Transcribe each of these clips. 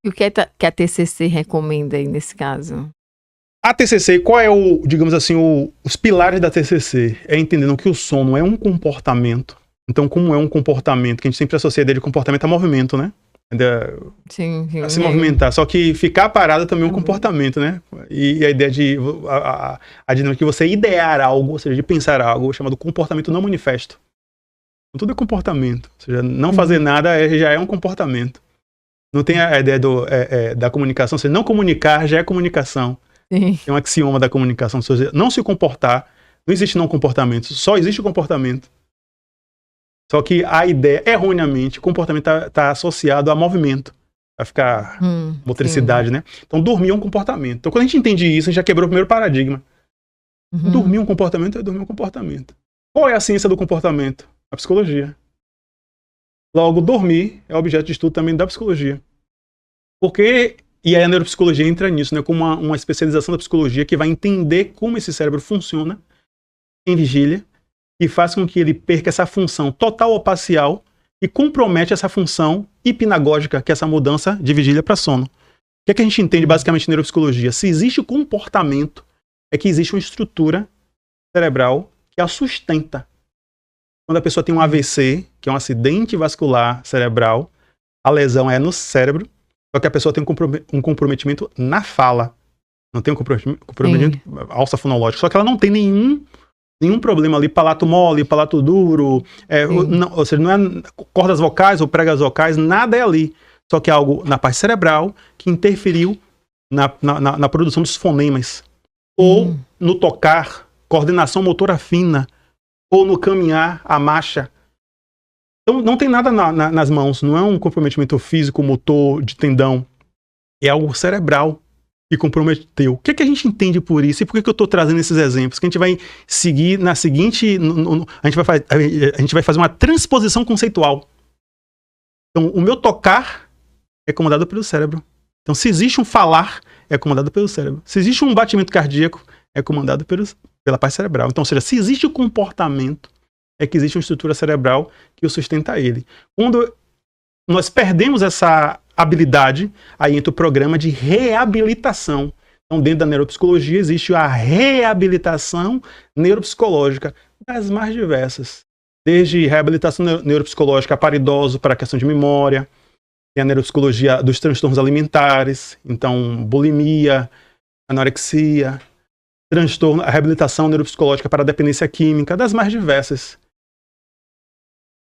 E o que que a TCC recomenda aí nesse caso? A TCC, qual é digamos assim, os pilares da TCC? É entendendo que o sono é um comportamento. Então, como é um comportamento, que a gente sempre associa a ideia de comportamento a movimento, né? Sim, A se movimentar. Só que ficar parado também é um Uhum. comportamento, né? E a ideia de... A dinâmica de você idear algo, ou seja, de pensar algo, chamado comportamento não manifesto. Então, tudo é comportamento. Ou seja, não fazer nada já é um comportamento. Não tem a ideia da comunicação. Ou seja, não comunicar já é comunicação. Sim. É um axioma da comunicação. Ou seja, não se comportar, não existe não comportamento, só existe o comportamento. Só que a ideia, erroneamente, o comportamento está associado a movimento. Vai ficar motricidade, sim. né? Então, dormir é um comportamento. Então, quando a gente entende isso, a gente já quebrou o primeiro paradigma. Dormir é um comportamento, é dormir um comportamento. Qual é a ciência do comportamento? A psicologia. Logo, dormir é objeto de estudo também da psicologia. Porque, e aí a neuropsicologia entra nisso, né? Como uma especialização da psicologia que vai entender como esse cérebro funciona em vigília e faz com que ele perca essa função total ou parcial e compromete essa função hipnagógica, que é essa mudança de vigília para sono. O que é que a gente entende basicamente em neuropsicologia? Se existe comportamento, é que existe uma estrutura cerebral que a sustenta. Quando a pessoa tem um AVC, que é um acidente vascular cerebral, a lesão é no cérebro, só que a pessoa tem um comprometimento na fala. Não tem um comprometimento alça fonológico. Só que ela não tem nenhum problema ali, palato mole, palato duro, ou seja, não é cordas vocais ou pregas vocais, nada é ali. Só que é algo na parte cerebral que interferiu na produção dos fonemas. Ou no tocar, coordenação motora fina, ou no caminhar, a marcha. Então não tem nada nas mãos, não é um comprometimento físico, motor, de tendão. É algo cerebral que comprometeu. O que é que a gente entende por isso? E por que eu estou trazendo esses exemplos? Que a gente vai seguir na seguinte... a gente vai fazer uma transposição conceitual. Então, o meu tocar é comandado pelo cérebro. Então, se existe um falar, é comandado pelo cérebro. Se existe um batimento cardíaco, é comandado pela parte cerebral. Então, ou seja, se existe o comportamento, é que existe uma estrutura cerebral que o sustenta ele. Quando nós perdemos essa habilidade, aí entra o programa de reabilitação. Então, dentro da neuropsicologia, existe a reabilitação neuropsicológica das mais diversas. Desde reabilitação neuropsicológica para idoso, para a questão de memória, tem a neuropsicologia dos transtornos alimentares, então bulimia, anorexia, a reabilitação neuropsicológica para a dependência química, das mais diversas.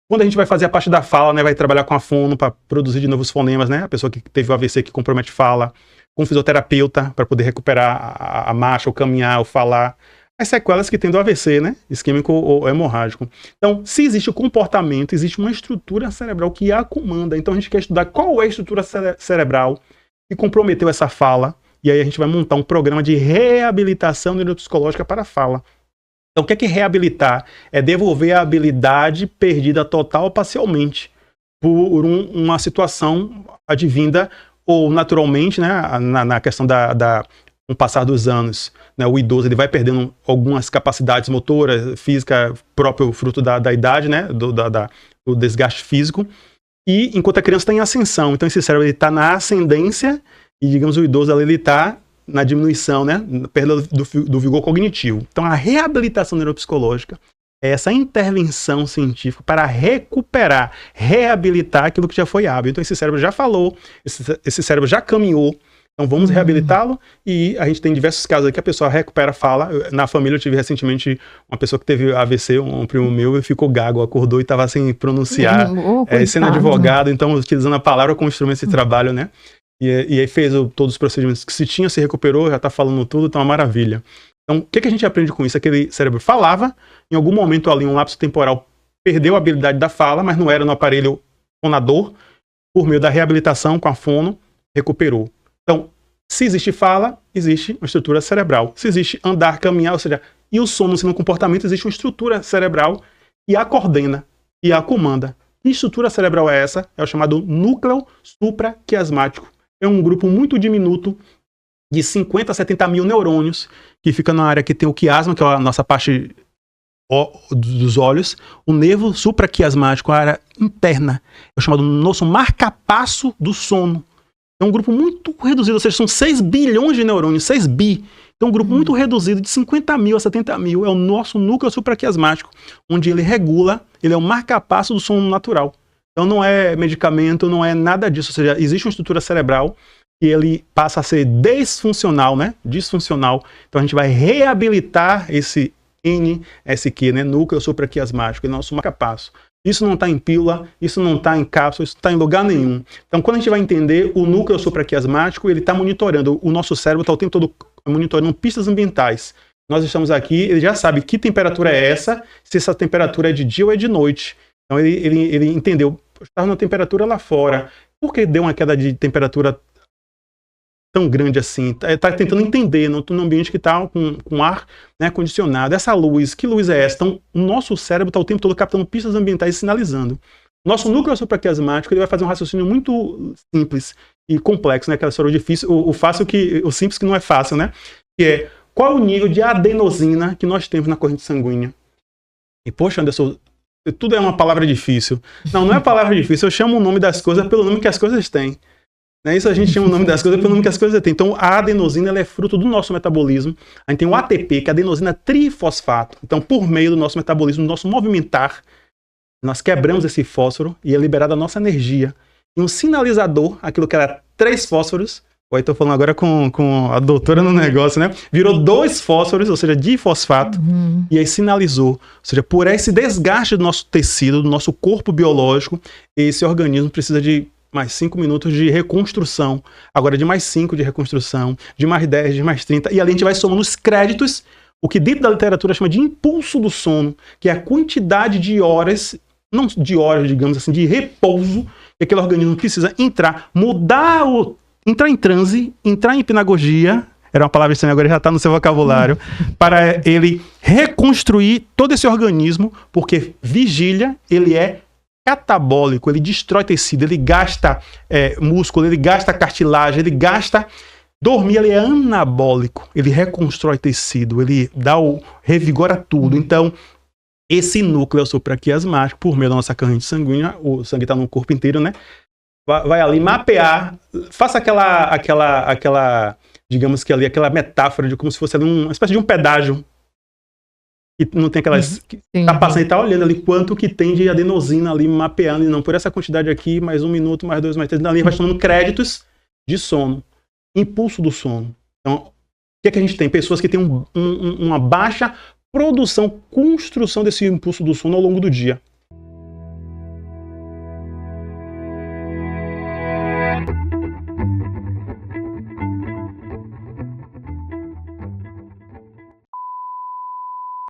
Quando a gente vai fazer a parte da fala, né, vai trabalhar com a fono para produzir de novos fonemas, né, a pessoa que teve o AVC que compromete fala, com o fisioterapeuta para poder recuperar a marcha, o caminhar, o falar, as sequelas que tem do AVC, né, isquêmico ou hemorrágico. Então, se existe o comportamento, existe uma estrutura cerebral que a comanda. Então, a gente quer estudar qual é a estrutura cerebral que comprometeu essa fala, e aí a gente vai montar um programa de reabilitação neuropsicológica para a fala. Então, o que é reabilitar? É devolver a habilidade perdida total ou parcialmente por uma situação advinda ou naturalmente, né, na questão com o passar dos anos, né, o idoso ele vai perdendo algumas capacidades motoras, física, próprio fruto da idade, né, do desgaste físico, e enquanto a criança está em ascensão, então esse cérebro está na ascendência e, digamos, o idoso ele está na diminuição, né, perda do vigor cognitivo. Então, a reabilitação neuropsicológica é essa intervenção científica para recuperar, reabilitar aquilo que já foi hábil. Então, esse cérebro já falou, esse cérebro já caminhou, então vamos reabilitá-lo, e a gente tem diversos casos aqui que a pessoa recupera a fala. Na família eu tive recentemente uma pessoa que teve AVC, um primo meu, e ficou gago, acordou e estava sem pronunciar, sendo advogado, então utilizando a palavra como instrumento de trabalho, né? E aí fez todos os procedimentos que se tinha, se recuperou, já está falando tudo, então é uma maravilha. Então, o que a gente aprende com isso? Aquele cérebro falava, em algum momento ali, um lapso temporal, perdeu a habilidade da fala, mas não era no aparelho fonador, por meio da reabilitação com a fono, recuperou. Então, se existe fala, existe uma estrutura cerebral. Se existe andar, caminhar, ou seja, e o sono sendo um comportamento, existe uma estrutura cerebral e a coordena e a comanda. Que estrutura cerebral é essa? É o chamado núcleo supraquiasmático. É um grupo muito diminuto de 50 a 70 mil neurônios que fica na área que tem o quiasma, que é a nossa parte dos olhos, o nervo supraquiasmático, a área interna, é o chamado nosso marcapasso do sono. É um grupo muito reduzido, ou seja, são 6 bilhões de neurônios, 6 bi. Então, um grupo muito reduzido, de 50 mil a 70 mil, é o nosso núcleo supraquiasmático, onde ele regula, ele é o marca-passo do sono natural. Então, não é medicamento, não é nada disso. Ou seja, existe uma estrutura cerebral e ele passa a ser disfuncional, né? Disfuncional. Então, a gente vai reabilitar esse NSQ, né? Núcleo supraquiasmático, é nosso marca-passo. Isso não está em pílula, isso não está em cápsula, isso não está em lugar nenhum. Então, quando a gente vai entender, o núcleo supraquiasmático, ele está monitorando, o nosso cérebro está o tempo todo monitorando pistas ambientais. Nós estamos aqui, ele já sabe que temperatura é essa, se essa temperatura é de dia ou é de noite. Então, ele entendeu, estava na temperatura lá fora. Por que deu uma queda de temperatura tão grande assim? Está tentando entender no ambiente que está com ar, né, condicionado. Essa luz, que luz é essa? Então, o nosso cérebro está o tempo todo captando pistas ambientais e sinalizando. Nosso núcleo supraquiasmático, ele vai fazer um raciocínio muito simples e complexo, né? Aquela história difícil, o simples que não é fácil, né? Que é, qual é o nível de adenosina que nós temos na corrente sanguínea? E, poxa, Anderson, tudo é uma palavra difícil. Não, não é palavra difícil, eu chamo o nome das coisas pelo nome que as coisas têm. Né? Isso a gente chama o nome das coisas pelo nome que as coisas têm. Então, a adenosina, ela é fruto do nosso metabolismo. A gente tem o ATP, que é adenosina trifosfato. Então, por meio do nosso metabolismo, do nosso movimentar, nós quebramos esse fósforo e é liberada a nossa energia. E um sinalizador, aquilo que era 3 fósforos, estou falando agora com a doutora no negócio, né? Virou 2 fósforos, ou seja, difosfato, e aí sinalizou. Ou seja, por esse desgaste do nosso tecido, do nosso corpo biológico, esse organismo precisa de mais 5 minutos de reconstrução, agora de mais 5 de reconstrução, de mais 10, de mais 30, e ali a gente vai somando os créditos, o que dentro da literatura chama de impulso do sono, que é a quantidade de horas, não de horas, digamos assim, de repouso, que aquele organismo precisa entrar, entrar em transe, entrar em hipnagogia, era uma palavra estranha, agora já está no seu vocabulário, para ele reconstruir todo esse organismo, porque vigília, ele é catabólico, ele destrói tecido, ele gasta músculo, ele gasta cartilagem, ele gasta... Dormir, ele é anabólico, ele reconstrói tecido, ele revigora tudo. Então, esse núcleo supraquiasmático, por meio da nossa corrente sanguínea, o sangue está no corpo inteiro, né? Vai ali mapear, faça aquela, digamos que ali, aquela metáfora de como se fosse ali uma espécie de um pedágio. E não tem aquelas... Tá passando e tá olhando ali quanto que tem de adenosina ali, mapeando, e não por essa quantidade aqui, mais 1 minuto, mais 2, mais 3, ali vai chamando créditos de sono. Impulso do sono. Então, o que é que a gente tem? Pessoas que têm uma baixa produção, construção desse impulso do sono ao longo do dia.